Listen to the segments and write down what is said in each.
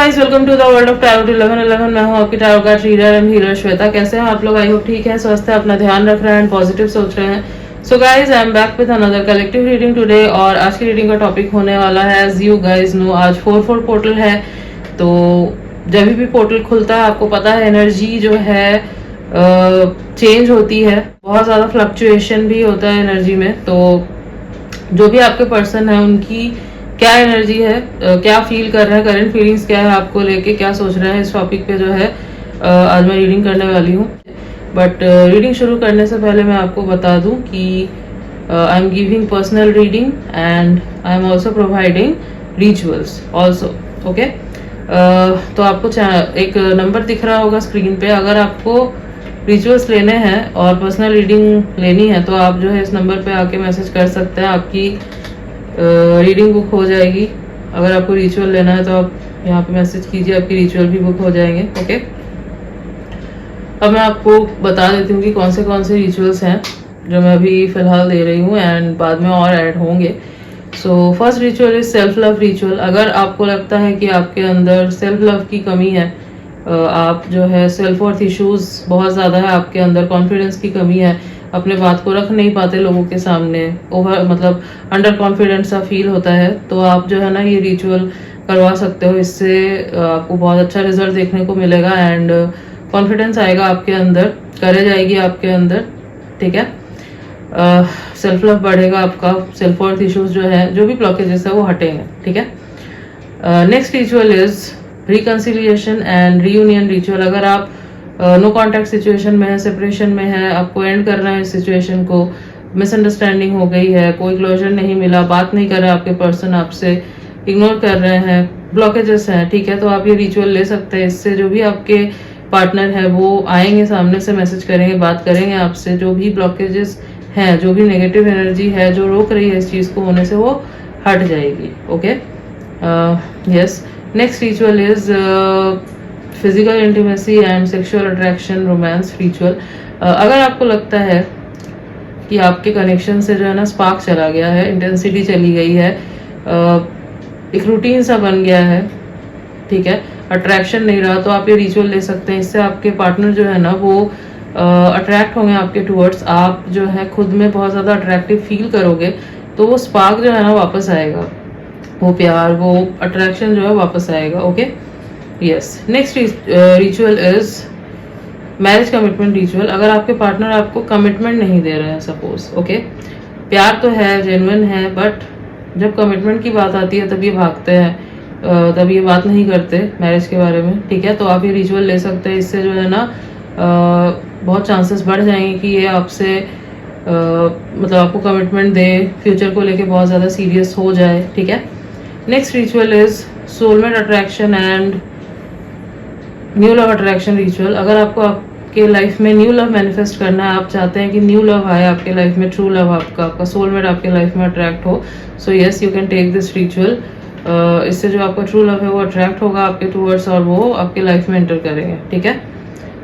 Guys, welcome to the world of tarot 1111। मैं हूं आपकी tarot card reader and healer Shweta. कैसे हैं आप लोग? आई होप ठीक है, स्वस्थ है, अपना ध्यान रख रहे हैं एंड पॉजिटिव सोच रहे हैं। So guys, I am back with another collective reading today. और आज की रीडिंग का टॉपिक होने वाला है, एज यू गाइस नो, आज 4/4 पोर्टल है। तो जब भी पोर्टल खुलता है, आपको पता है एनर्जी जो है चेंज होती है, बहुत ज़्यादा फ्लक्चुएशन भी होता है एनर्जी में। तो जो भी आपके पर्सन है उनकी क्या एनर्जी है, क्या फील कर रहे हैं, करंट फीलिंग्स क्या है आपको लेके, क्या सोच रहे हैं, इस टॉपिक पे जो है आज मैं रीडिंग करने वाली हूँ। बट रीडिंग शुरू करने से पहले मैं आपको बता दूं कि I am giving personal reading and I am also providing rituals also. Okay, तो आपको एक नंबर दिख रहा होगा स्क्रीन पे। अगर आपको रिचुअल्स लेने हैं और पर्सनल रीडिंग लेनी है तो आप जो है इस नंबर पे आके मैसेज कर सकते हैं, आपकी रीडिंग बुक हो जाएगी। अगर आपको रिचुअल लेना है तो आप यहाँ पे मैसेज कीजिए, आपकी रिचुअल भी बुक हो जाएंगे। ओके, अब मैं आपको बता देती हूँ कि कौन से रिचुअल्स हैं जो मैं अभी फिलहाल दे रही हूँ एंड बाद में और ऐड होंगे। So first ritual is self love ritual. अगर आपको लगता है कि आपके अंदर सेल्फ लव की कमी है, आप जो है सेल्फ वर्थ इश्यूज बहुत ज़्यादा है आपके अंदर, कॉन्फिडेंस की कमी है, अपने बात को रख नहीं पाते लोगों के सामने, ओवर मतलब अंडर कॉन्फिडेंस सा फील होता है, तो आप जो है ना ये रिचुअल करवा सकते हो। इससे आपको बहुत अच्छा रिजल्ट देखने को मिलेगा एंड कॉन्फिडेंस आएगा आपके अंदर, करेज आएगी आपके अंदर। ठीक है, सेल्फ लव बढ़ेगा आपका, सेल्फ वर्थ इश्यूज जो है, जो भी ब्लॉकेजेस है वो हटेंगे। ठीक है, next ritual is reconciliation and reunion ritual. अगर आप नो कॉन्टैक्ट सिचुएशन में है, सेपरेशन में है, आपको एंड करना है इस सिचुएशन को, मिसअंडरस्टैंडिंग हो गई है, कोई क्लोजर नहीं मिला, बात नहीं कर रहे आपके पर्सन आपसे, इग्नोर कर रहे हैं, ब्लॉकेजेस हैं, ठीक है, तो आप ये रिचुअल ले सकते हैं। इससे जो भी आपके पार्टनर है वो आएंगे, सामने से मैसेज करेंगे, बात करेंगे आपसे, जो भी ब्लॉकेजेस हैं, जो भी नेगेटिव एनर्जी है जो रोक रही है इस चीज़ को होने से, वो हट जाएगी। Okay, yes. Next ritual is physical intimacy and sexual attraction romance ritual. अगर आपको लगता है कि आपके कनेक्शन से जो है ना स्पार्क चला गया है, इंटेंसिटी चली गई है, एक रूटीन सा बन गया है, ठीक है, अट्रैक्शन नहीं रहा, तो आप ये रिचुअल ले सकते हैं। इससे आपके पार्टनर जो है ना वो अट्रैक्ट होंगे आपके टूवर्ड्स, आप जो है खुद में बहुत ज़्यादा अट्रैक्टिव फील करोगे, तो वो स्पार्क जो है ना वापस आएगा, वो प्यार, वो अट्रैक्शन जो है वापस आएगा। Okay, yes. Next ritual is marriage commitment ritual. अगर आपके पार्टनर आपको कमिटमेंट नहीं दे रहे हैं, सपोज, ओके, प्यार तो है, जेन्युइन है, बट जब कमिटमेंट की बात आती है तब ये भागते हैं, तब ये बात नहीं करते मैरिज के बारे में। ठीक है, तो आप ये रिचुअल ले सकते हैं। इससे जो है ना बहुत चांसेस बढ़ जाएंगे कि ये आपसे मतलब आपको कमिटमेंट दे, फ्यूचर को लेके बहुत ज़्यादा सीरियस हो जाए। ठीक है, next ritual is soulmate attraction and new love attraction ritual. अगर आपको आपके लाइफ में न्यू लव मैनिफेस्ट करना है, आप चाहते हैं कि न्यू लव आए आपके लाइफ में, ट्रू लव आपका सोलमेट आपके लाइफ में अट्रैक्ट हो, so yes, you can take this ritual. इससे जो आपका ट्रू लव है वो अट्रैक्ट होगा आपके टूवर्ड्स और वो आपके लाइफ में एंटर करेंगे। ठीक है,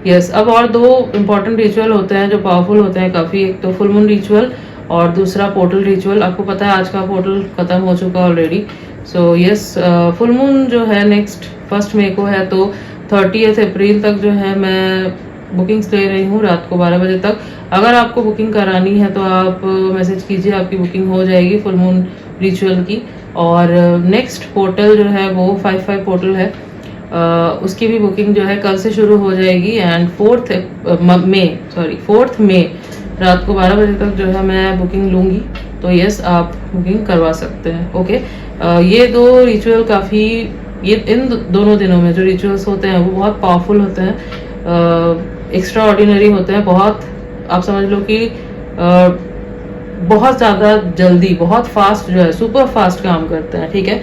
यस। अब और दो इंपॉर्टेंट रिचुअल होते हैं जो पावरफुल होते हैं काफ़ी, एक तो फुल मून रिचुअल और दूसरा पोर्टल रिचुअल। आपको पता है आज का पोर्टल खत्म हो चुका already. So yes, full moon जो है नेक्स्ट 1 मई को है, तो 30 अप्रैल तक जो है मैं बुकिंग्स ले रही हूँ रात को 12 बजे तक। अगर आपको बुकिंग करानी है तो आप मैसेज कीजिए, आपकी बुकिंग हो जाएगी फुल मून रिचुअल की। और नेक्स्ट पोर्टल जो है वो 5/5 पोर्टल है, उसकी भी बुकिंग जो है कल से शुरू हो जाएगी एंड 4th मई रात को 12 बजे तक जो है मैं बुकिंग लूँगी। तो यस, आप बुकिंग करवा सकते हैं। ओके, ये दो रिचुअल काफ़ी, ये इन दोनों दिनों में जो रिचुअल्स होते हैं वो बहुत पावरफुल होते हैं, एक्स्ट्रा ऑर्डिनरी होते हैं, बहुत आप समझ लो कि बहुत ज़्यादा जल्दी, बहुत फास्ट जो है, सुपर फास्ट काम करते हैं। ठीक है,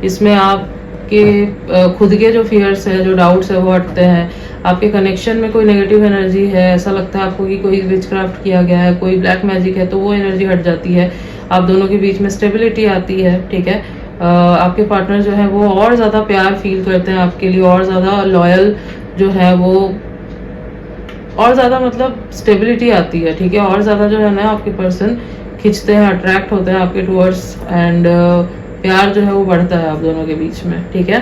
इसमें आपके खुद के जो फियर्स है, जो डाउट्स है वो हटते हैं। आपके कनेक्शन में कोई नेगेटिव एनर्जी है, ऐसा लगता है आपको कि कोई विचक्राफ्ट किया गया है, कोई ब्लैक मैजिक है, तो वो एनर्जी हट जाती है, आप दोनों के बीच में स्टेबिलिटी आती है। ठीक है, आपके पार्टनर जो है वो और ज़्यादा प्यार फील करते हैं आपके लिए, और ज़्यादा लॉयल जो है वो, और ज़्यादा मतलब स्टेबिलिटी आती है। ठीक है, और ज़्यादा जो है ना आपके पर्सन खिंचते हैं, अट्रैक्ट होते हैं आपके टूवर्ड्स एंड प्यार जो है वो बढ़ता है आप दोनों के बीच में। ठीक है,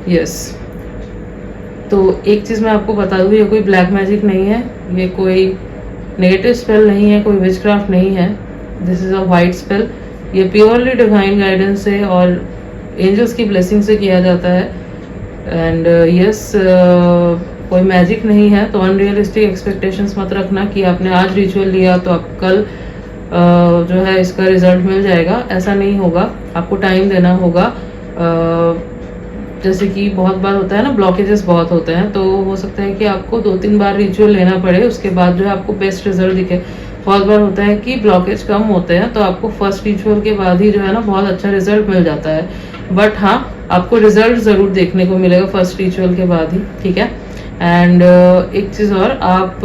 यस, तो एक चीज़ मैं आपको बता दूँ, ये कोई ब्लैक मैजिक नहीं है, ये कोई नेगेटिव स्पेल नहीं है, कोई विचक्राफ्ट नहीं है। This is a white spell. ये प्योरली डिवाइन गाइडेंस से और एंजल्स की ब्लेसिंग से किया जाता है। एंड यस, कोई मैजिक नहीं है, तो अनरियलिस्टिक एक्सपेक्टेशंस मत रखना कि आपने आज रिचुअल लिया तो आप कल जो है इसका रिजल्ट मिल जाएगा। ऐसा नहीं होगा, आपको टाइम देना होगा। जैसे कि बहुत बार होता है ना, ब्लॉकेजेस बहुत होते हैं, तो हो सकता है कि आपको 2-3 बार रिचुअल लेना पड़े, उसके बाद जो है आपको बेस्ट रिजल्ट दिखे। बहुत बार होता है कि ब्लॉकेज कम होते हैं, तो आपको फर्स्ट रिचुअल के बाद ही जो है ना बहुत अच्छा रिजल्ट मिल जाता है। बट हाँ, आपको रिजल्ट ज़रूर देखने को मिलेगा फर्स्ट रिचुअल के बाद ही, ठीक है। एंड एक चीज़ और, आप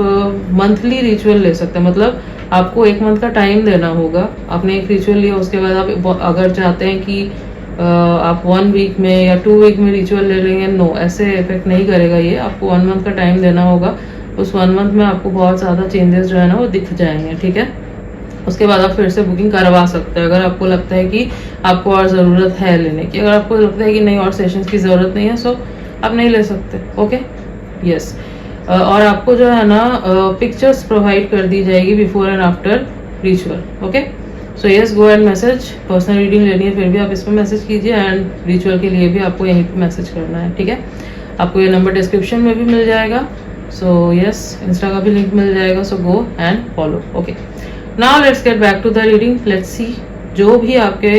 मंथली रिचुअल ले सकते हैं, मतलब आपको 1 मंथ का टाइम देना होगा। आपने एक रिचुअल लिया, उसके बाद आप अगर चाहते हैं कि आप 1 वीक में या 2 वीक में रिचुअल ले लेंगे, नो, ऐसे इफेक्ट नहीं करेगा ये। आपको 1 मंथ का टाइम देना होगा। उस 1 मंथ में आपको बहुत ज़्यादा चेंजेस जो है ना वो दिख जाएंगे, ठीक है। उसके बाद आप फिर से बुकिंग करवा सकते हैं अगर आपको लगता है कि आपको और ज़रूरत है लेने की। अगर आपको लगता है कि नहीं और सेशंस की ज़रूरत नहीं है, सो आप नहीं ले सकते, ओके। यस, और आपको जो है ना पिक्चर्स प्रोवाइड कर दी जाएगी before and after ritual, okay. So yes, go and message. Personal reading लेनी है फिर भी आप इस पर मैसेज कीजिए, एंड रिचुअल के लिए भी आपको यहीं पे मैसेज करना है, ठीक है। आपको ये नंबर डिस्क्रिप्शन में भी मिल जाएगा। सो यस, इंस्टा का भी लिंक मिल जाएगा, so go and follow, okay. Now let's get back to the reading. Let's see जो भी आपके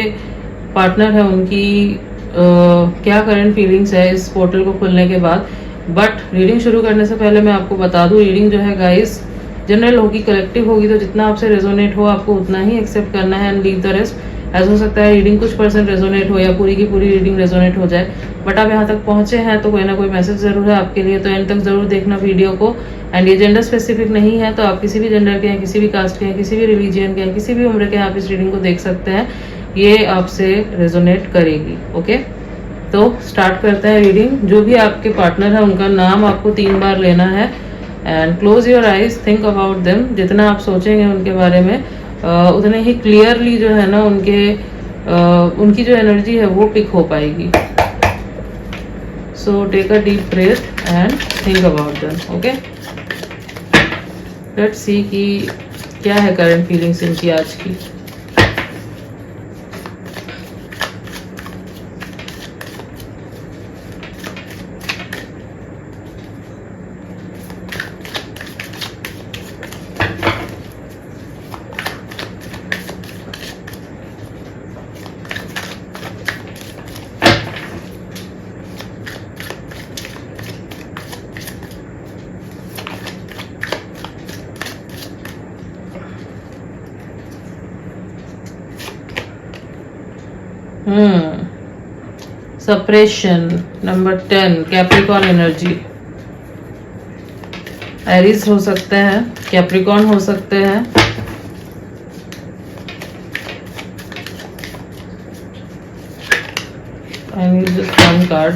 पार्टनर है उनकी क्या करंट फीलिंग्स है इस पोर्टल को खुलने के बाद। बट रीडिंग शुरू करने से पहले मैं आपको बता दूं, रीडिंग जो है गाइस जनरल होगी, कलेक्टिव होगी, तो जितना आपसे रेजोनेट हो आपको उतना ही एक्सेप्ट करना है एंड लीव द रेस्ट। ऐसा हो सकता है रीडिंग कुछ % रेजोनेट हो या पूरी की पूरी रीडिंग रेजोनेट हो जाए, बट आप यहाँ तक पहुंचे हैं तो कोई ना कोई मैसेज जरूर है आपके लिए, तो एंड तक जरूर देखना वीडियो को। एंड ये जेंडर स्पेसिफिक नहीं है, तो आप किसी भी जेंडर के हैं, किसी भी कास्ट के हैं, किसी भी रिलीजियन के हैं, किसी भी उम्र के हैं, आप इस रीडिंग को देख सकते हैं। ये आपसे रेजोनेट करेगी, ओके। तो स्टार्ट करते हैं रीडिंग। जो भी आपके पार्टनर है उनका नाम आपको 3 बार लेना है and close your eyes, think about them. जितना आप सोचेंगे उनके बारे में उतने ही क्लियरली जो है ना उनकी जो एनर्जी है वो पिक हो पाएगी। So take a deep breath and think about them, okay. Let's see कि क्या है करंट फीलिंग्स इनकी आज की। Suppression, number 10, Capricorn energy. Aries हो सकते हैं, कैप्रिकॉन हो सकते हैं, I need just 1 card.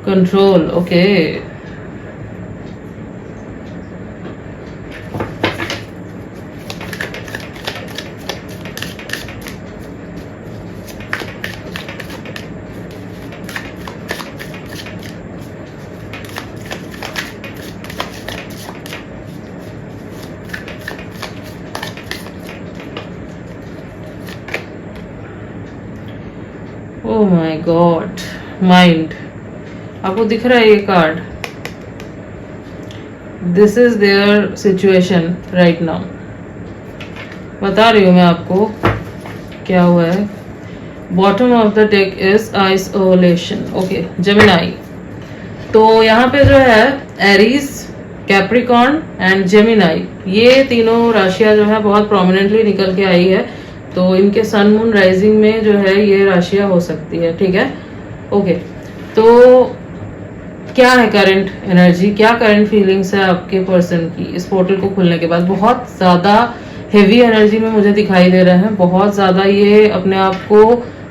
Control, okay. Oh my god, mind. आपको दिख रहा है ये card, this is their situation right now. बता रही हूँ मैं आपको क्या हुआ है। Bottom of the deck is isolation, okay, Gemini. तो यहाँ पे जो है एरीज, कैप्रिकॉन एंड जेमिनाई, ये तीनों राशियां जो है बहुत प्रोमिनेंटली निकल के आई है। तो इनके सन मून राइजिंग में जो है ये राशियां हो सकती है, ठीक है, ओके। तो क्या है करंट एनर्जी, क्या करंट फीलिंग्स है आपके पर्सन की इस पोर्टल को खुलने के बाद। बहुत ज़्यादा हेवी एनर्जी में मुझे दिखाई दे रहे हैं, बहुत ज़्यादा ये अपने आप को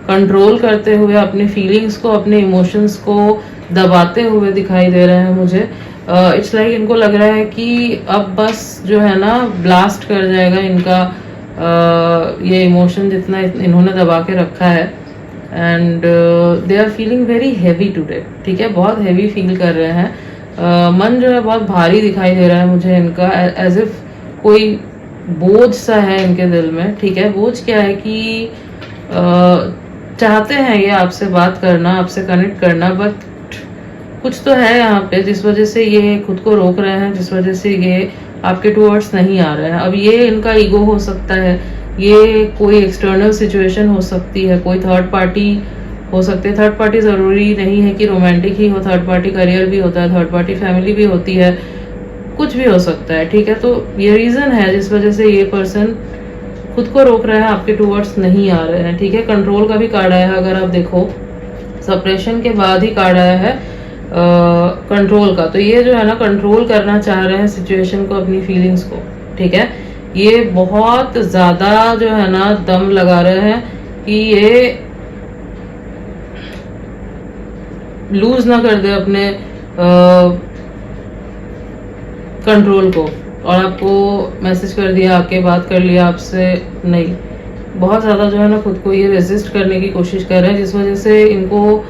कंट्रोल करते हुए, अपने फीलिंग्स को, अपने इमोशंस को दबाते हुए दिखाई दे रहे हैं मुझे। इट्स लाइक इनको लग रहा है कि अब बस जो है ना ब्लास्ट कर जाएगा इनका ये इमोशन जितना इन्होंने दबा के रखा है। And they are feeling very heavy today, ठीक है, बहुत हैवी फील कर रहे हैं। मन जो है बहुत भारी दिखाई दे रहा है मुझे इनका, एज इफ कोई बोझ सा है इनके दिल में, ठीक है। बोझ क्या है कि चाहते हैं ये आपसे बात करना, आपसे कनेक्ट करना, बट कुछ तो है यहाँ पे जिस वजह से ये खुद को रोक रहे हैं, जिस वजह से ये आपके टूवर्ड्स नहीं आ रहे हैं। अब ये इनका ईगो हो सकता है, ये कोई एक्सटर्नल सिचुएशन हो सकती है, कोई थर्ड पार्टी हो सकती है। थर्ड पार्टी ज़रूरी नहीं है कि रोमांटिक ही हो, थर्ड पार्टी करियर भी होता है, थर्ड पार्टी फैमिली भी होती है, कुछ भी हो सकता है, ठीक है। तो ये रीज़न है जिस वजह से ये पर्सन खुद को रोक रहा है, आपके टूवर्ड्स नहीं आ रहे हैं, ठीक है। कंट्रोल का भी कार्ड आया है, अगर आप देखो सप्रेशन के बाद ही कार्ड आया है कंट्रोल का। तो ये जो है ना कंट्रोल करना चाह रहे हैं सिचुएशन को, अपनी फीलिंग्स को, ठीक है। ये बहुत ज्यादा जो है ना दम लगा रहे हैं कि ये लूज ना कर दे अपने कंट्रोल को। और आपको मैसेज कर दिया, आके बात कर लिया आपसे, नहीं, बहुत ज़्यादा जो है ना खुद को ये रेजिस्ट करने की कोशिश कर रहे हैं, जिस वजह से इनको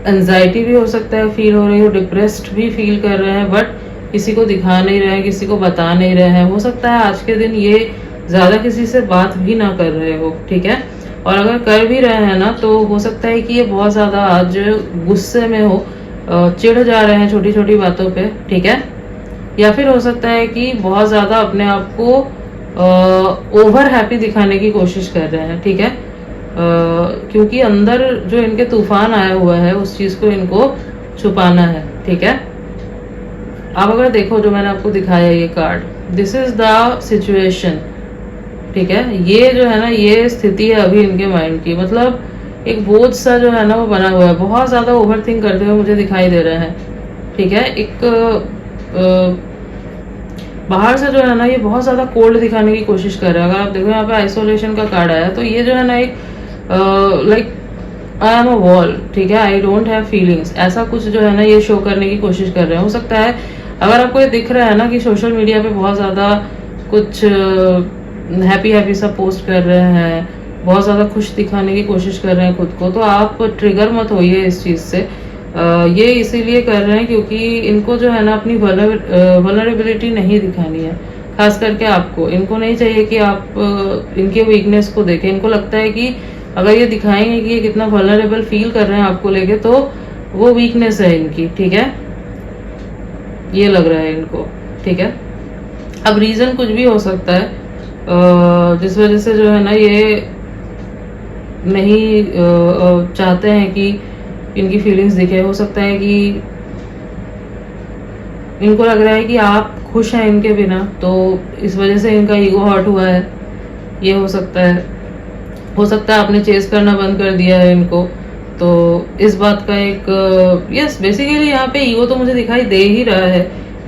एंजाइटी भी हो सकता है फील हो रही हो, डिप्रेस्ड भी फील कर रहे हैं, बट किसी को दिखा नहीं रहे हैं, किसी को बता नहीं रहे हैं। हो सकता है आज के दिन ये ज़्यादा किसी से बात भी ना कर रहे हो, ठीक है। और अगर कर भी रहे हैं ना तो हो सकता है कि ये बहुत ज़्यादा आज गुस्से में हो, चिढ़ जा रहे हैं छोटी छोटी बातों पे, ठीक है। या फिर हो सकता है कि बहुत ज़्यादा अपने आप को ओवर हैप्पी दिखाने की कोशिश कर रहे हैं, ठीक है। क्योंकि अंदर जो इनके तूफान आया हुआ है उस चीज़ को इनको छुपाना है, ठीक है। अब अगर देखो जो मैंने आपको दिखाया ये card, this is the situation, ठीक है। ये जो है ना ये स्थिति है अभी इनके माइंड की, मतलब एक बोझ सा जो है ना वो बना हुआ है, बहुत ज़्यादा ओवर थिंक करते हुए मुझे दिखाई दे रहे हैं, ठीक है। एक बाहर से जो है ना ये बहुत ज़्यादा कोल्ड दिखाने की कोशिश कर रहे हैं। अगर आप देखो यहाँ पे आइसोलेशन का कार्ड आया, तो ये जो है ना एक like I am a wall, ठीक है, आई डोंट हैव फीलिंग्स, ऐसा कुछ जो है ना ये शो करने की कोशिश कर रहे हैं। हो सकता है अगर आपको ये दिख रहा है ना कि सोशल मीडिया पे बहुत ज़्यादा कुछ हैप्पी हैप्पी सा पोस्ट कर रहे हैं, बहुत ज़्यादा खुश दिखाने की कोशिश कर रहे हैं खुद को, तो आप ट्रिगर मत होइए इस चीज़ से। ये इसीलिए कर रहे हैं क्योंकि इनको जो है ना अपनी वल्नरेबिलिटी नहीं दिखानी है, खास करके आपको। इनको नहीं चाहिए कि आप इनके वीकनेस को देखें। इनको लगता है कि अगर ये दिखाएंगे कि ये कितना वल्नरेबल फील कर रहे हैं आपको लेके, तो वो वीकनेस है इनकी, ठीक है, ये लग रहा है इनको, ठीक है। अब रीज़न कुछ भी हो सकता है जिस वजह से जो है ना ये नहीं चाहते हैं कि इनकी फीलिंग्स दिखे। हो सकता है कि इनको लग रहा है कि आप खुश हैं इनके बिना, तो इस वजह से इनका ईगो हर्ट हुआ है, ये हो सकता है। हो सकता है आपने चेस करना बंद कर दिया है इनको, तो इस बात का एक यस बेसिकली यहाँ पे ईगो तो मुझे दिखाई दे ही रहा है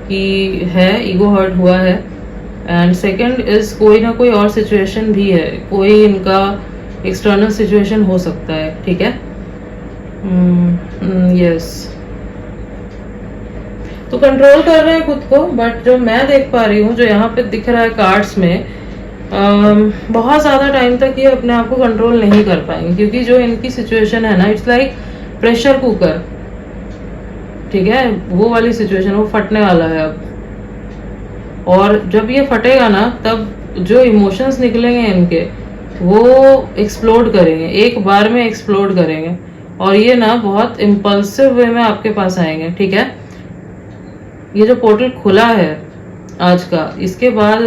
कि है, ईगो हर्ट हुआ है। एंड सेकंड इज कोई ना कोई और सिचुएशन भी है, कोई इनका एक्सटर्नल सिचुएशन हो सकता है, ठीक है। यस तो कंट्रोल कर रहे हैं खुद को, बट जो मैं देख पा रही हूँ, जो यहाँ पे दिख रहा है कार्ड्स में, बहुत ज़्यादा टाइम तक ये अपने आप को कंट्रोल नहीं कर पाएंगे, क्योंकि जो इनकी सिचुएशन है ना इट्स लाइक प्रेशर कुकर, ठीक है, वो वाली सिचुएशन, वो फटने वाला है अब। और जब ये फटेगा ना तब जो इमोशंस निकलेंगे इनके वो एक्सप्लोड करेंगे, एक बार में एक्सप्लोड करेंगे, और ये ना बहुत इम्पल्सिव वे में आपके पास आएंगे, ठीक है। ये जो पोर्टल खुला है आज का, इसके बाद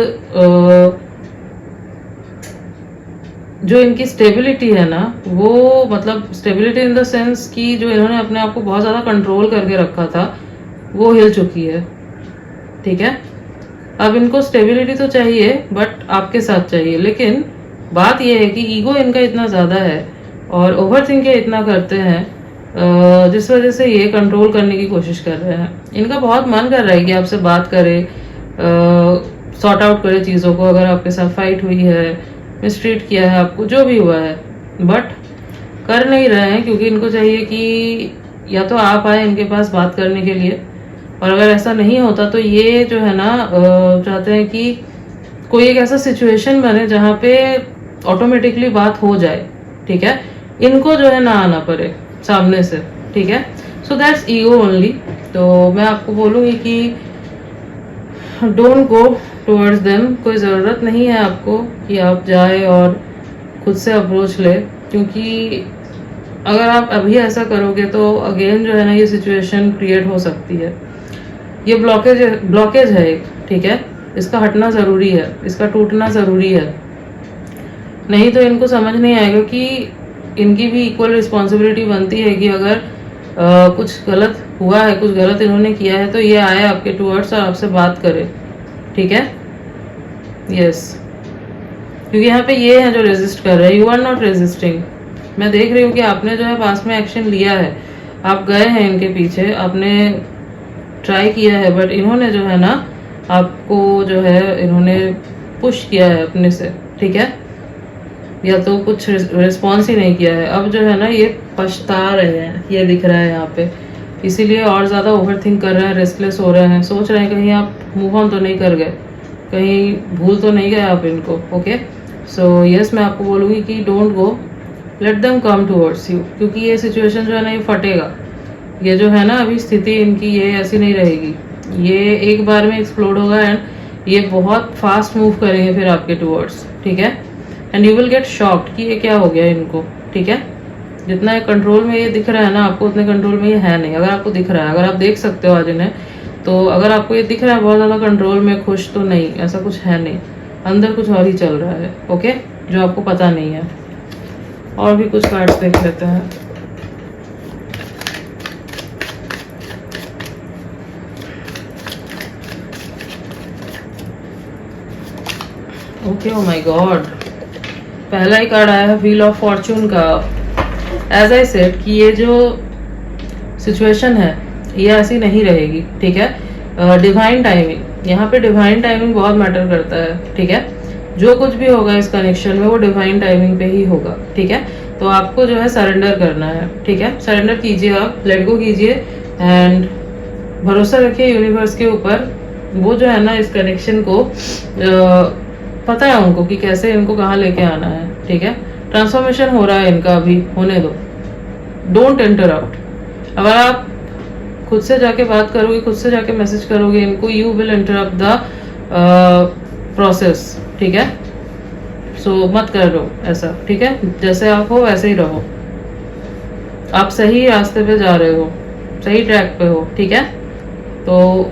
जो इनकी स्टेबिलिटी है ना, वो मतलब स्टेबिलिटी इन द सेंस कि जो इन्होंने अपने आप को बहुत ज़्यादा कंट्रोल करके रखा था वो हिल चुकी है, ठीक है। अब इनको स्टेबिलिटी तो चाहिए, बट आपके साथ चाहिए। लेकिन बात यह है कि ईगो इनका इतना ज़्यादा है और ओवर थिंकिंग इतना करते हैं, जिस वजह से ये कंट्रोल करने की कोशिश कर रहे हैं। इनका बहुत मन कर रहा है कि आपसे बात करे, सॉर्ट आउट करे चीज़ों को। अगर आपके साथ फाइट हुई है, मिसट्रीट किया है आपको, जो भी हुआ है, बट कर नहीं रहे हैं क्योंकि इनको चाहिए कि या तो आप आए इनके पास बात करने के लिए, और अगर ऐसा नहीं होता तो ये जो है ना चाहते हैं कि कोई एक ऐसा सिचुएशन बने जहाँ पे ऑटोमेटिकली बात हो जाए, ठीक है, इनको जो है ना आना पड़े सामने से, ठीक है। So that's ego only. तो मैं आपको बोलूँगी कि डोंट गो टुवर्ड्स देम। कोई ज़रूरत नहीं है आपको कि आप जाए और खुद से अप्रोच ले, क्योंकि अगर आप अभी ऐसा करोगे तो अगेन जो है ना ये सिचुएशन क्रिएट हो सकती है। ये ब्लॉकेज है एक, ठीक है, इसका हटना ज़रूरी है, इसका टूटना ज़रूरी है। नहीं तो इनको समझ नहीं आएगा कि इनकी भी इक्वल रिस्पॉन्सिबिलिटी बनती है कि अगर कुछ गलत हुआ है, कुछ गलत इन्होंने किया है, तो ये आए आपके टूवर्ड्स और आपसे बात करे, ठीक है। यस, क्योंकि यहाँ पे ये है जो रेजिस्ट कर रहे हैं। You are not resisting. मैं देख रही हूँ कि आपने जो है पास में एक्शन लिया है, आप गए हैं इनके पीछे, आपने ट्राई किया है, बट इन्होंने जो है ना आपको जो है इन्होंने पुश किया है अपने से, ठीक है, या तो कुछ रिस्पॉन्स ही नहीं किया है। अब जो है ना ये पछता रहे हैं, ये दिख रहा है यहाँ पे, इसीलिए और ज़्यादा ओवरथिंक कर रहे हैं, रेस्टलेस हो रहे हैं, सोच रहे हैं कहीं आप मूव ऑन तो नहीं कर गए, कहीं भूल तो नहीं गए आप इनको। ओके, सो यस, मैं आपको बोलूँगी कि don't go, let them come towards you, क्योंकि ये सिचुएशन जो है ना ये फटेगा। ये जो है ना अभी स्थिति इनकी ये ऐसी नहीं रहेगी, ये एक बार में एक्सप्लोड होगा एंड ये बहुत फास्ट मूव करेंगे फिर आपके टूवर्ड्स, ठीक है। And you will get shocked कि ये क्या हो गया इनको, ठीक है। जितना कंट्रोल में ये दिख रहा है ना आपको, उतने कंट्रोल में ये है नहीं। अगर आपको दिख रहा है, अगर आप देख सकते हो आज इन्हें, तो अगर आपको ये दिख रहा है बहुत ज़्यादा कंट्रोल में, खुश, तो नहीं, ऐसा कुछ है नहीं, अंदर कुछ और ही चल रहा है, ओके, जो आपको पता नहीं है। और भी कुछ कार्ड्स देख लेते हैं। ओके, ओ माय गॉड, पहला ही कार्ड आया है व्हील ऑफ फॉर्चून का। एज आई सेड कि ये जो सिचुएशन है ये ऐसी नहीं रहेगी, ठीक है। डिवाइन टाइमिंग, यहाँ पे डिवाइन टाइमिंग बहुत मैटर करता है, ठीक है। जो कुछ भी होगा इस कनेक्शन में वो डिवाइन टाइमिंग पे ही होगा, ठीक है। तो आपको जो है सरेंडर करना है, ठीक है, सरेंडर कीजिए, आप लेट गो कीजिए एंड भरोसा रखिए यूनिवर्स के ऊपर। वो जो है ना इस कनेक्शन को पता है उनको कि कैसे इनको कहाँ लेके आना है, ठीक है। ट्रांसफॉर्मेशन हो रहा है इनका, अभी होने दो, डोंट इंटरप्ट। अगर आप खुद से जाके बात करोगे, खुद से जाके मैसेज करोगे इनको, you will interrupt the process, ठीक है। सो मत करो ऐसा, ठीक है, जैसे आप हो वैसे ही रहो, आप सही रास्ते पे जा रहे हो, सही ट्रैक पे हो, ठीक है। तो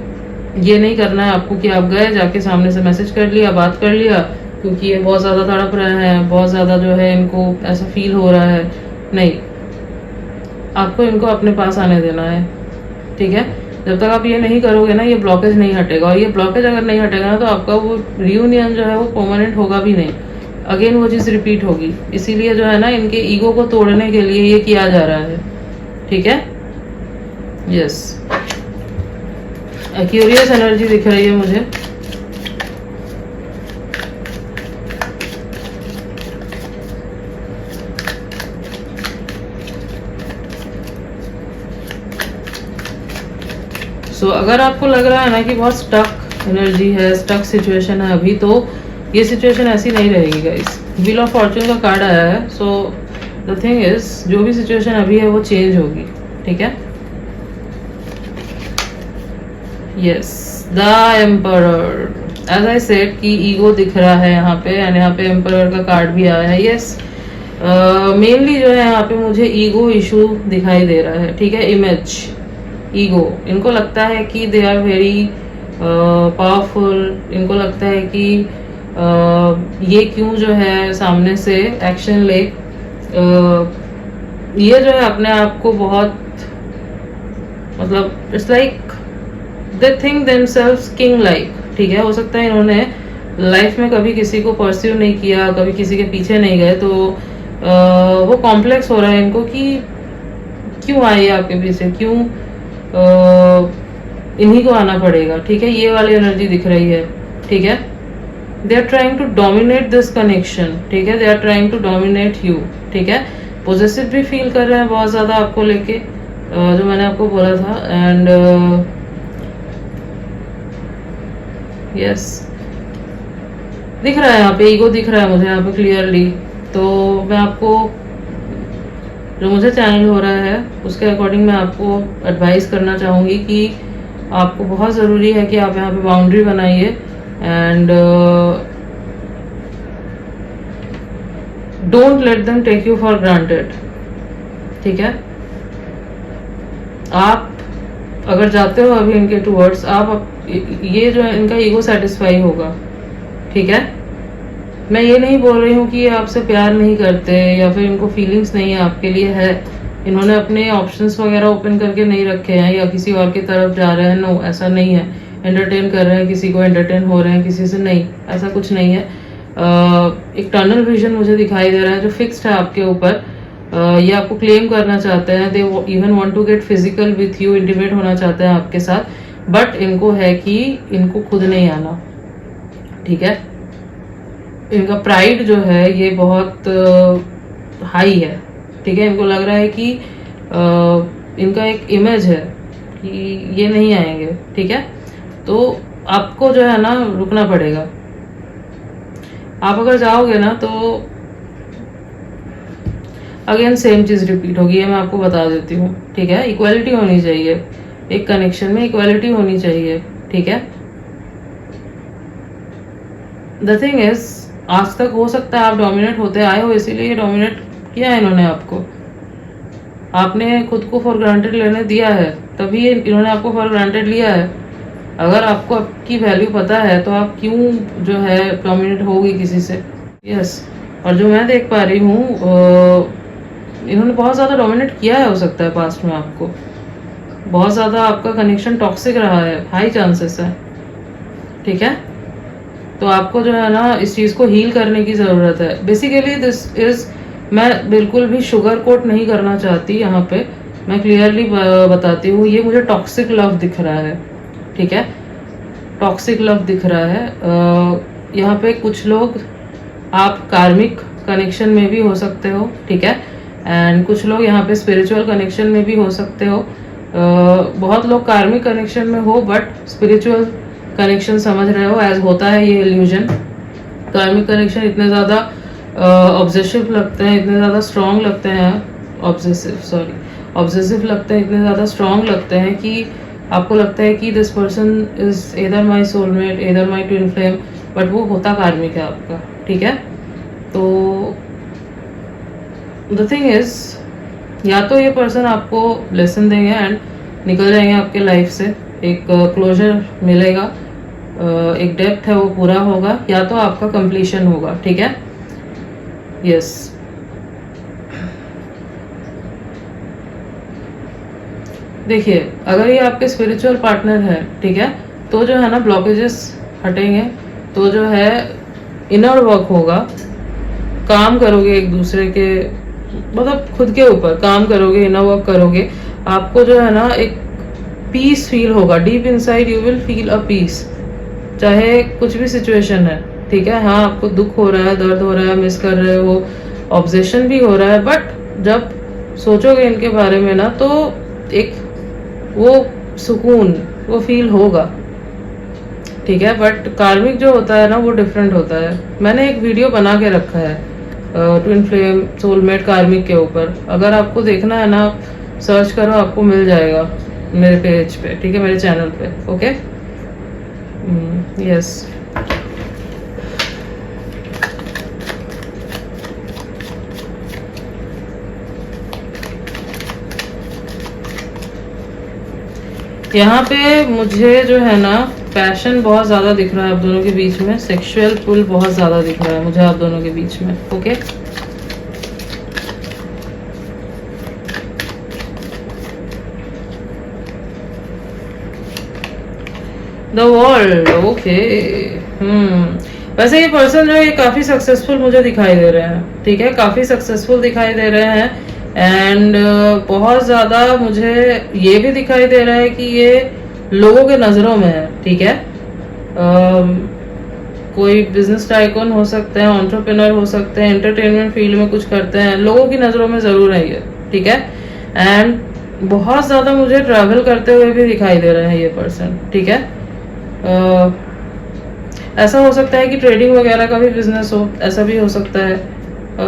ये नहीं करना है आपको कि आप गए जाके सामने से मैसेज कर लिया, बात कर लिया, क्योंकि ये बहुत ज़्यादा तड़प रहे हैं, बहुत ज़्यादा जो है इनको ऐसा फील हो रहा है। नहीं, आपको इनको अपने पास आने देना है, ठीक है। जब तक आप ये नहीं करोगे ना, ये ब्लॉकेज नहीं हटेगा, और ये ब्लॉकेज अगर नहीं हटेगा ना तो आपका वो रियूनियन जो है वो परमानेंट होगा भी नहीं, अगेन वो चीज़ रिपीट होगी। इसीलिए जो है ना इनके ईगो को तोड़ने के लिए ये किया जा रहा है, ठीक है। यस, क्यूरियस एनर्जी दिख रही है मुझे। सो अगर आपको लग रहा है ना कि बहुत स्टक एनर्जी है, स्टक सिचुएशन है अभी, तो ये सिचुएशन ऐसी नहीं रहेगी गाइस। व्हील ऑफ फॉर्चून का कार्ड आया है। सो द थिंग इज, जो भी सिचुएशन अभी है वो चेंज होगी, ठीक है। Yes, the emperor, as I said कि ईगो दिख रहा है यहाँ पे, एंड यहाँ पे एम्परर का कार्ड भी आया है। यस, मेनली जो है यहाँ पे मुझे ईगो इशू दिखाई दे रहा है, ठीक है। इमेज, ईगो, इनको लगता है कि दे आर वेरी पावरफुल, इनको लगता है कि ये क्यों जो है सामने से एक्शन ले, ये जो है अपने आप को बहुत, मतलब it's like they think themselves king like, ठीक है। हो सकता है इन्होंने लाइफ में कभी किसी को परस्यू नहीं किया, कभी किसी के पीछे नहीं गए, तो वो कॉम्प्लेक्स हो रहा है इनको कि क्यों आए आपके पीछे, क्यों इन्हीं को आना पड़ेगा, ठीक है। ये वाली एनर्जी दिख रही है, ठीक है। They are trying to dominate this connection, ठीक है, they are trying to dominate you, ठीक है। पोजेसिव भी फील कर रहे हैं बहुत ज़्यादा आपको लेके, जो मैंने आपको बोला था। एंड यस, दिख रहा है यहाँ पे ईगो, दिख रहा है मुझे यहाँ पे क्लियरली। तो मैं आपको जो मुझे चैनल हो रहा है उसके अकॉर्डिंग मैं आपको एडवाइस करना चाहूँगी कि आपको बहुत ज़रूरी है कि आप यहाँ पे बाउंड्री बनाइए and don't let them take you for granted. ठीक है, आप अगर जाते हो अभी इनके टूवर्ड्स, ये जो है इनका ईगो सेटिस्फाई होगा। ठीक है, मैं ये नहीं बोल रही हूँ कि ये आपसे प्यार नहीं करते या फिर इनको फीलिंग्स नहीं है आपके लिए, है। इन्होंने अपने ऑप्शंस वगैरह ओपन करके नहीं रखे हैं या किसी और की तरफ जा रहे हैं, नो, ऐसा नहीं है। एंटरटेन कर रहे हैं किसी को, एंटरटेन हो रहे हैं किसी से, नहीं, ऐसा कुछ नहीं है। एक टनल विजन मुझे दिखाई दे रहा है जो फिक्स्ड है आपके ऊपर। ये आपको क्लेम करना चाहते हैं, they even want to get physical with you, intimate होना चाहते हैं आपके साथ, बट इनको है कि इनको खुद नहीं आना। ठीक है, इनका प्राइड जो है ये बहुत हाई है। ठीक है, इनको लग रहा है कि इनका एक इमेज है कि ये नहीं आएंगे। ठीक है, तो आपको जो है ना रुकना पड़ेगा। आप अगर जाओगे ना तो अगेन सेम चीज रिपीट होगी, ये मैं आपको बता देती हूँ। ठीक है, इक्वालिटी होनी चाहिए, एक कनेक्शन में इक्वालिटी होनी चाहिए। ठीक है, द थिंग इज, आज तक हो सकता है आप डोमिनेट होते आए हो, इसीलिए डोमिनेट किया है इन्होंने आपको। आपने खुद को फॉर ग्रांटेड लेने दिया है, तभी इन्होंने आपको फॉर ग्रांटेड लिया है। अगर आपको आपकी वैल्यू पता है तो आप क्यों जो है डोमिनेट होगी किसी से। यस, और जो मैं देख पा रही हूँ इन्होंने बहुत ज़्यादा डोमिनेट किया है, हो सकता है पास्ट में आपको बहुत ज़्यादा आपका कनेक्शन टॉक्सिक रहा है, हाई चांसेस है। ठीक है, तो आपको जो है ना इस चीज़ को हील करने की ज़रूरत है। बेसिकली दिस इज़, मैं बिल्कुल भी शुगर कोट नहीं करना चाहती यहाँ पे, मैं क्लियरली बताती हूँ, ये मुझे टॉक्सिक लव दिख रहा है। ठीक है, टॉक्सिक लव दिख रहा है। यहाँ पे कुछ लोग आप कार्मिक कनेक्शन में भी हो सकते हो। ठीक है, एंड कुछ लोग यहाँ पे स्पिरिचुअल कनेक्शन में भी हो सकते हो। बहुत लोग कार्मिक कनेक्शन में हो बट स्पिरिचुअल कनेक्शन समझ रहे हो, एज होता है ये इल्यूजन। कार्मिक कनेक्शन इतने ज़्यादा ऑब्सेसिव लगते हैं, इतने ज़्यादा स्ट्रॉन्ग लगते हैं, ऑब्सेसिव लगते हैं, इतने ज़्यादा स्ट्रॉन्ग लगते हैं कि आपको लगता है कि this person is either my soulmate, either my twin flame, but वो होता कार्मिक है आपका। ठीक है, तो द थिंग इज, या तो ये पर्सन आपको लेसन देंगे एंड निकल जाएंगे आपके लाइफ से, एक क्लोजर मिलेगा, एक डेप्थ है वो पूरा होगा, या तो आपका कंप्लीशन होगा। ठीक है, यस। देखिए, अगर ये आपके स्पिरिचुअल पार्टनर है, ठीक है, तो जो है ना ब्लॉकेजेस हटेंगे, तो जो है इनर वर्क होगा, काम करोगे एक दूसरे के, मतलब खुद के ऊपर काम करोगे, इनर वर्क करोगे, आपको जो है ना एक पीस फील होगा, deep inside you will feel a peace, चाहे कुछ भी सिचुएशन है। ठीक है, हाँ आपको दुख हो रहा है, दर्द हो रहा है, मिस कर रहे हो, ऑब्सेशन भी हो रहा है, बट जब सोचोगे इनके बारे में ना तो एक वो सुकून वो फील होगा। ठीक है, बट कार्मिक जो होता है ना वो डिफरेंट होता है। मैंने एक वीडियो बना के रखा है ट्विन फ्लेम सोलमेट कार्मिक के ऊपर, अगर आपको देखना है ना सर्च करो, आपको मिल जाएगा मेरे पेज पे। ठीक है, मेरे चैनल पे। Okay, yes. यहाँ पे मुझे जो है ना पैशन बहुत ज़्यादा दिख रहा है आप दोनों के बीच में, सेक्सुअल पुल बहुत ज़्यादा दिख रहा है मुझे आप दोनों के बीच में। Okay, the world. ओके, वैसे ये पर्सन जो है ये काफ़ी सक्सेसफुल मुझे दिखाई दे रहे हैं। ठीक है, काफ़ी सक्सेसफुल दिखाई दे रहे हैं एंड बहुत ज़्यादा मुझे ये भी दिखाई दे रहा है कि ये लोगों के नज़रों में है। ठीक है, कोई बिजनेस टाइकून हो सकते हैं, एंटरप्रेन्योर हो सकते हैं, एंटरटेनमेंट फील्ड में कुछ करते हैं, लोगों की नज़रों में ज़रूर है ये। ठीक है, एंड बहुत ज़्यादा मुझे ट्रैवल करते हुए भी दिखाई दे रहा है ये पर्सन, ठीक है। ऐसा हो सकता है कि ट्रेडिंग वगैरह का भी बिजनेस हो, ऐसा भी हो सकता है,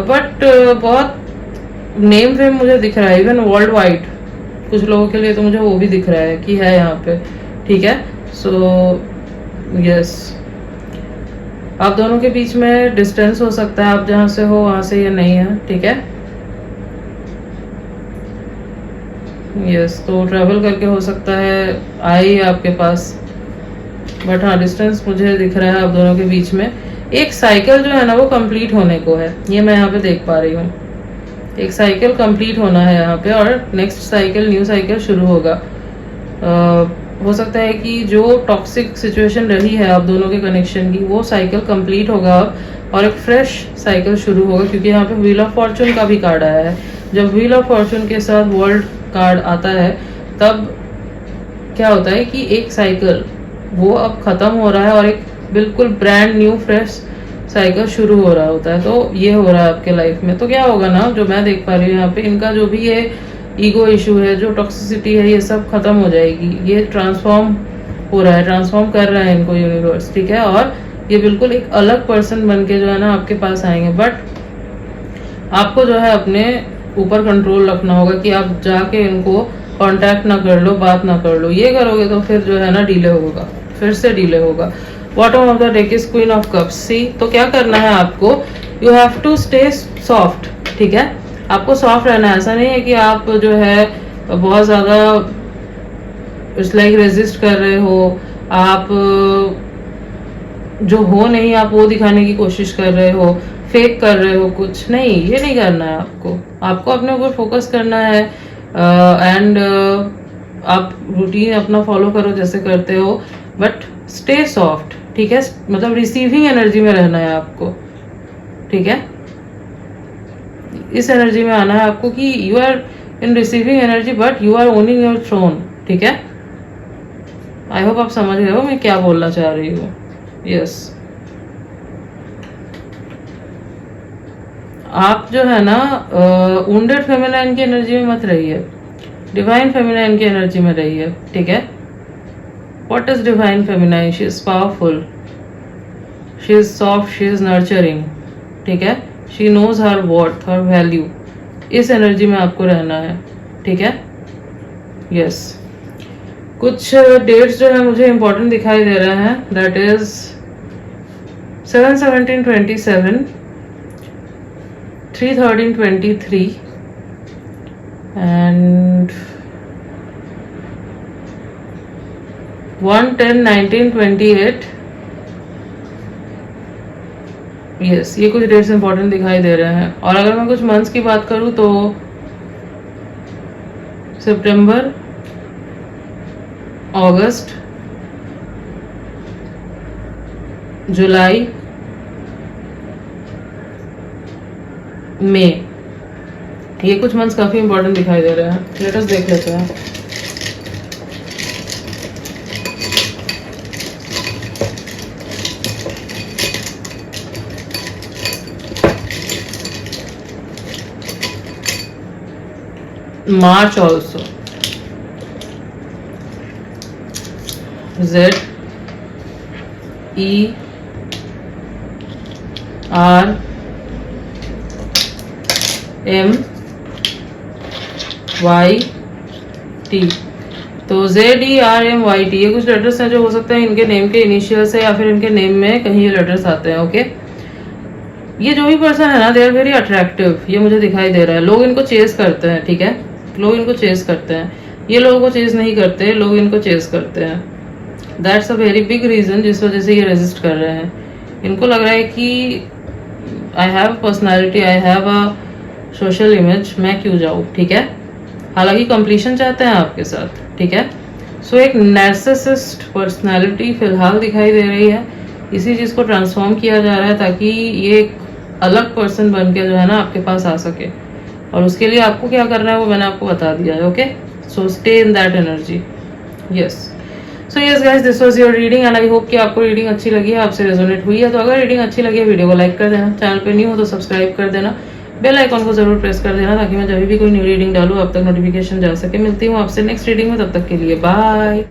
बट बहुत नेम फेम मुझे दिख रहा है, इवन वर्ल्ड वाइड कुछ लोगों के लिए तो मुझे वो भी दिख रहा है कि है यहाँ पे, ठीक है। सो यस, आप दोनों के बीच में डिस्टेंस हो सकता है, आप जहाँ से हो वहाँ से ये नहीं है, ठीक है। यस, तो ट्रैवल करके हो सकता है आए आपके पास, बट हाँ डिस्टेंस मुझे दिख रहा है आप दोनों के बीच में। एक साइकिल जो है ना वो कंप्लीट होने को है, ये मैं यहाँ पे देख पा रही हूँ। एक साइकिल कंप्लीट होना है यहाँ पे, और नेक्स्ट साइकिल, न्यू साइकिल शुरू होगा। हो सकता है कि जो टॉक्सिक सिचुएशन रही है आप दोनों के कनेक्शन की, वो साइकिल कंप्लीट होगा अब, और एक फ्रेश साइकिल शुरू होगा, क्योंकि यहाँ पे व्हील ऑफ फॉर्चून का भी कार्ड आया है। जब व्हील ऑफ फॉर्चून के साथ वर्ल्ड कार्ड आता है तब क्या होता है कि एक साइकिल वो अब खत्म हो रहा है और एक बिल्कुल ब्रांड न्यू फ्रेश साइकिल शुरू हो रहा होता है। तो ये हो रहा है आपके लाइफ में। तो क्या होगा ना, जो मैं देख पा रही हूँ यहाँ पे, इनका जो भी ये ईगो इशू है, जो टॉक्सिसिटी है, ये सब खत्म हो जाएगी। ये ट्रांसफॉर्म हो रहा है, ट्रांसफॉर्म कर रहा है इनको यूनिवर्स, ठीक है। और ये बिल्कुल एक अलग पर्सन बन के जो है ना आपके पास आएंगे, बट आपको जो है अपने ऊपर कंट्रोल रखना होगा कि आप जाके इनको कांटेक्ट ना कर लो, बात ना कर लो। ये करोगे तो फिर जो है ना डिले होगा, फिर से डिले होगा। Bottom of the deck is queen of cups. See, तो क्या करना है आपको, you have to stay soft, ठीक है। आपको सॉफ्ट रहना है। ऐसा नहीं है कि आप जो है बहुत ज़्यादा इट्स लाइक रेजिस्ट कर रहे हो, आप जो हो नहीं आप वो दिखाने की कोशिश कर रहे हो, फेक कर रहे हो कुछ नहीं, ये नहीं करना है आपको। आपको अपने ऊपर फोकस करना है, एंड आप रूटीन अपना फॉलो करो जैसे करते हो, बट स्टे सॉफ्ट, ठीक है। मतलब रिसीविंग एनर्जी में रहना है आपको, ठीक है। इस एनर्जी में आना है आपको कि you are in receiving energy but you are owning your throne, ठीक है। आई होप आप समझ गए हो मैं क्या बोलना चाह रही हूँ। यस, आप जो है ना वुंडेड फेमिनाइन की एनर्जी में मत रहिए, डिवाइन फेमिनाइन की एनर्जी में रहिए, ठीक है। What is divine feminine? She is powerful, she is soft, she is nurturing, ठीक है। She knows her worth, her value. इस एनर्जी में आपको रहना है, ठीक है। यस, कुछ डेट्स जो है मुझे इंपॉर्टेंट दिखाई दे रहे हैं, दैट इज 7/17/27, 3/13/23 and 1/10/1928। यस, ये कुछ डेट्स इंपॉर्टेंट दिखाई दे रहे हैं। और अगर मैं कुछ मंथ्स की बात करूं तो सितंबर, अगस्त, जुलाई, मई, ये कुछ मंथ्स काफी इंपॉर्टेंट दिखाई दे रहे हैं। लेट अस देख लेते हैं। March also, Z E R M Y T। तो ZERMYT ये कुछ लेटर्स हैं जो हो सकता है इनके नेम के इनिशियल से या फिर इनके नेम में कहीं ये लेटर्स आते हैं, ओके। ये जो भी पर्सन है ना, दे आर वेरी अट्रैक्टिव, ये मुझे दिखाई दे रहा है। लोग इनको चेस करते हैं, ठीक है। लोग इनको चेस करते हैं, ये लोगों को चेस नहीं करते, लोग इनको चेस करते हैं। That's a very big reason जिस वजह से ये रेजिस्ट कर रहे हैं। इनको लग रहा है कि I have personality, I have a social image, मैं क्यों जाऊँ, ठीक है। हालांकि कंप्लीशन चाहते हैं आपके साथ, ठीक है। सो एक नार्सिसिस्ट पर्सनैलिटी फिलहाल दिखाई दे रही है। इसी चीज़ को ट्रांसफॉर्म किया जा रहा है ताकि ये एक अलग पर्सन बन के जो है ना आपके पास आ सके, और उसके लिए आपको क्या करना है वो मैंने आपको बता दिया है, okay. So stay in that energy. Yes, so yes guys, this was your reading and I hope कि आपको रीडिंग अच्छी लगी है, आपसे रेजोनेट हुई है। तो अगर रीडिंग अच्छी लगी है वीडियो को लाइक कर देना, चैनल पे न्यू हो तो सब्सक्राइब कर देना, बेल आइकॉन को जरूर प्रेस कर देना ताकि मैं जब भी कोई न्यू रीडिंग डालूँ आप तक नोटिफिकेशन जा सके। मिलती हूँ आपसे नेक्स्ट रीडिंग में, तब तक के लिए बाय।